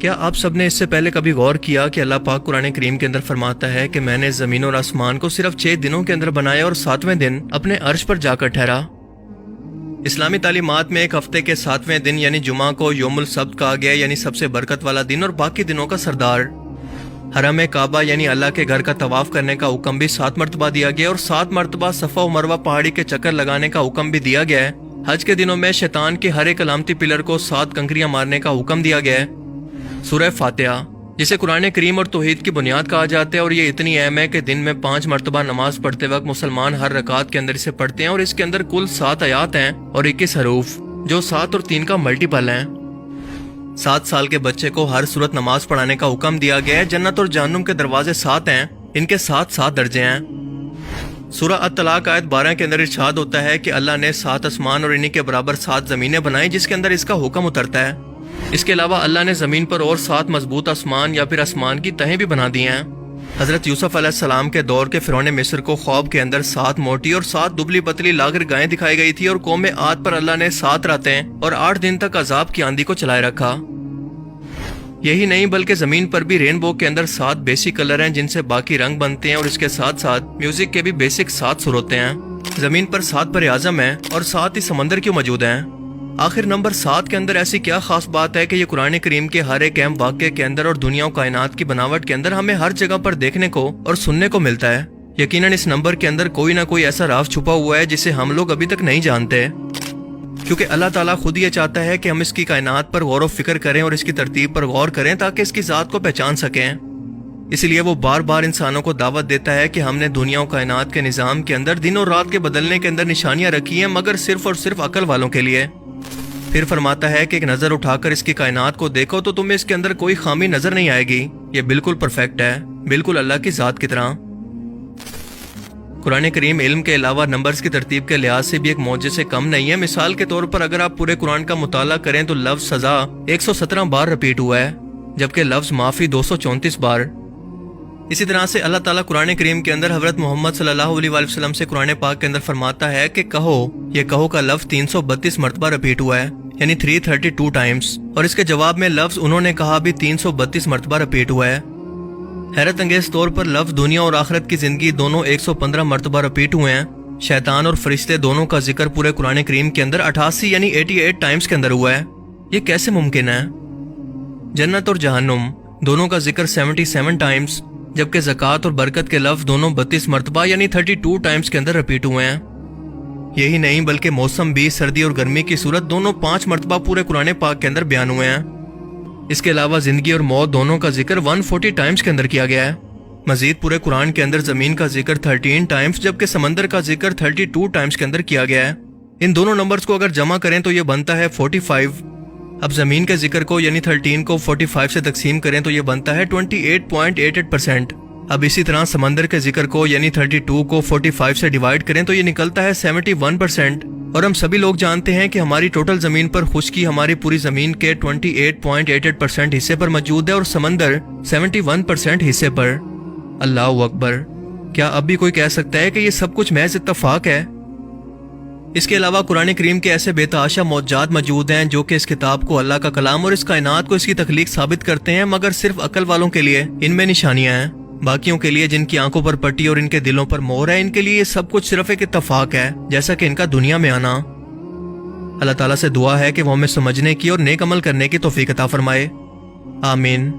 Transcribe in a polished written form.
کیا آپ سب نے اس سے پہلے کبھی غور کیا کہ اللہ پاک قرآن کریم کے اندر فرماتا ہے کہ میں نے زمین اور آسمان کو صرف 6 دنوں کے اندر بنایا اور 7ویں دن اپنے عرش پر جا کر ٹھہرا۔ اسلامی تعلیمات میں ایک ہفتے کے 7ویں دن یعنی جمعہ کو یوم السبت کہا گیا، یعنی سب سے برکت والا دن اور باقی دنوں کا سردار۔ حرم کعبہ یعنی اللہ کے گھر کا طواف کرنے کا حکم بھی 7 مرتبہ دیا گیا اور 7 مرتبہ صفا و مروہ پہاڑی کے چکر لگانے کا حکم بھی دیا گیا ہے۔ حج کے دنوں میں شیطان کے ہر ایک علامتی پلر کو 7 کنکریاں مارنے کا حکم دیا گیا ہے۔ سورہ فاتحہ، جسے قرآن کریم اور توحید کی بنیاد کہا جاتا ہے، اور یہ اتنی اہم ہے کہ دن میں 5 مرتبہ نماز پڑھتے وقت مسلمان ہر رکعت کے اندر اسے پڑھتے ہیں، اور اس کے اندر کل 7 آیات ہیں اور 21 حروف، جو 7 اور 3 کا ملٹیپل ہیں۔ 7 سال کے بچے کو ہر صورت نماز پڑھانے کا حکم دیا گیا ہے۔ جنت اور جہنم کے دروازے 7 ہیں، ان کے 7 درجے ہیں۔ سورہ الطلاق آیت 12 کے اندر ارشاد ہوتا ہے کہ اللہ نے 7 آسمان اور انہی کے برابر 7 زمینیں بنائی جس کے اندر اس کا حکم اترتا ہے۔ اس کے علاوہ اللہ نے زمین پر اور 7 مضبوط آسمان یا پھر آسمان کی تہیں بھی بنا دی ہیں۔ حضرت یوسف علیہ السلام کے دور کے فرعون مصر کو خواب کے اندر 7 موٹی اور 7 دبلی پتلی لاغر گائیں دکھائی گئی تھی، اور قوم عاد پر اللہ نے 7 راتیں اور 8 دن تک عذاب کی آندھی کو چلائے رکھا۔ یہی نہیں بلکہ زمین پر بھی رینبو کے اندر 7 بیسک کلر ہیں جن سے باقی رنگ بنتے ہیں، اور اس کے ساتھ ساتھ میوزک کے بھی بیسک 7 سر ہوتے ہیں۔ زمین پر 7 بر اعظم ہیں اور 7 ہی سمندر کیوں موجود ہیں؟ آخر نمبر 7 کے اندر ایسی کیا خاص بات ہے کہ یہ قرآن کریم کے ہر ایک اہم واقعے کے اندر اور دنیا و کائنات کی بناوٹ کے اندر ہمیں ہر جگہ پر دیکھنے کو اور سننے کو ملتا ہے؟ یقیناً اس نمبر کے اندر کوئی نہ کوئی ایسا راز چھپا ہوا ہے جسے ہم لوگ ابھی تک نہیں جانتے، کیونکہ اللہ تعالیٰ خود یہ چاہتا ہے کہ ہم اس کی کائنات پر غور و فکر کریں اور اس کی ترتیب پر غور کریں تاکہ اس کی ذات کو پہچان سکیں۔ اس لیے وہ بار بار انسانوں کو دعوت دیتا ہے کہ ہم نے دنیا و کائنات کے نظام کے اندر دن اور رات کے بدلنے کے اندر نشانیاں رکھی ہیں، مگر صرف اور صرف عقل والوں کے لیے۔ پھر فرماتا ہے کہ ایک نظر اٹھا کر اس کی کائنات کو دیکھو تو تمہیں اس کے اندر کوئی خامی نظر نہیں آئے گی، یہ بالکل پرفیکٹ ہے، بالکل اللہ کی ذات کی طرح۔ قرآن کریم علم کے علاوہ نمبرز کی ترتیب کے لحاظ سے بھی ایک معجزے سے کم نہیں ہے۔ مثال کے طور پر اگر آپ پورے قرآن کا مطالعہ کریں تو لفظ سزا 117 بار رپیٹ ہوا ہے، جبکہ لفظ معافی 234 بار۔ اسی طرح سے اللہ تعالیٰ قرآن کریم کے اندر حضرت محمد صلی اللہ علیہ وآلہ وسلم سے قرآن پاک کے اندر فرماتا ہے کہ کہو، یہ کہو کا لفظ 332 مرتبہ رپیٹ ہوا ہے، یعنی 332 ٹائمز، اور اس کے جواب میں لفظ انہوں نے کہا بھی 332 مرتبہ رپیٹ ہوا ہے۔ حیرت انگیز طور پر لفظ دنیا اور آخرت کی زندگی دونوں 115 مرتبہ رپیٹ ہوئے ہیں۔ شیطان اور فرشتے دونوں کا ذکر پورے قرآن کریم کے اندر 88 یعنی 88 ٹائمز کے اندر ہوا ہے۔ یہ کیسے ممکن ہے؟ جنت اور جہنم دونوں کا ذکر 77 ٹائمز، جبکہ زکوٰۃ اور برکت کے لفظ دونوں 32 مرتبہ یعنی 32 ٹائمز کے اندر رپیٹ ہوئے ہیں۔ یہی نہیں بلکہ موسم بھی، سردی اور گرمی کی صورت دونوں 5 مرتبہ پورے قرآن پاک کے اندر بیان ہوئے ہیں۔ اس کے علاوہ زندگی اور موت دونوں کا ذکر 140 ٹائمز کے اندر کیا گیا ہے۔ مزید پورے قرآن کے اندر زمین کا ذکر 13 ٹائمز جبکہ سمندر کا ذکر 32 ٹائمز کے اندر کیا گیا ہے۔ ان دونوں نمبرز کو اگر جمع کریں تو یہ بنتا ہے 45۔ اب زمین کے ذکر کو یعنی 13 کو 45 سے تقسیم کریں تو یہ بنتا ہے 28.88%۔ اب اسی طرح سمندر کے ذکر کو یعنی 32 کو 45 سے ڈیوائیڈ کریں تو یہ نکلتا ہے 71%۔ اور ہم سبھی لوگ جانتے ہیں کہ ہماری ٹوٹل زمین پر خشکی ہماری پوری زمین کے 28.88% حصے پر موجود ہے اور سمندر 71% حصے پر۔ اللہ اکبر! کیا اب بھی کوئی کہہ سکتا ہے کہ یہ سب کچھ محض اتفاق ہے؟ اس کے علاوہ قرآن کریم کے ایسے بے تحاشا معجزات موجود ہیں جو کہ اس کتاب کو اللہ کا کلام اور اس کائنات کو اس کی تخلیق ثابت کرتے ہیں، مگر صرف عقل والوں کے لیے ان میں نشانیاں ہیں۔ باقیوں کے لیے جن کی آنکھوں پر پٹی اور ان کے دلوں پر مہر ہے، ان کے لیے یہ سب کچھ صرف ایک اتفاق ہے، جیسا کہ ان کا دنیا میں آنا۔ اللہ تعالیٰ سے دعا ہے کہ وہ ہمیں سمجھنے کی اور نیک عمل کرنے کی توفیق عطا فرمائے، آمین۔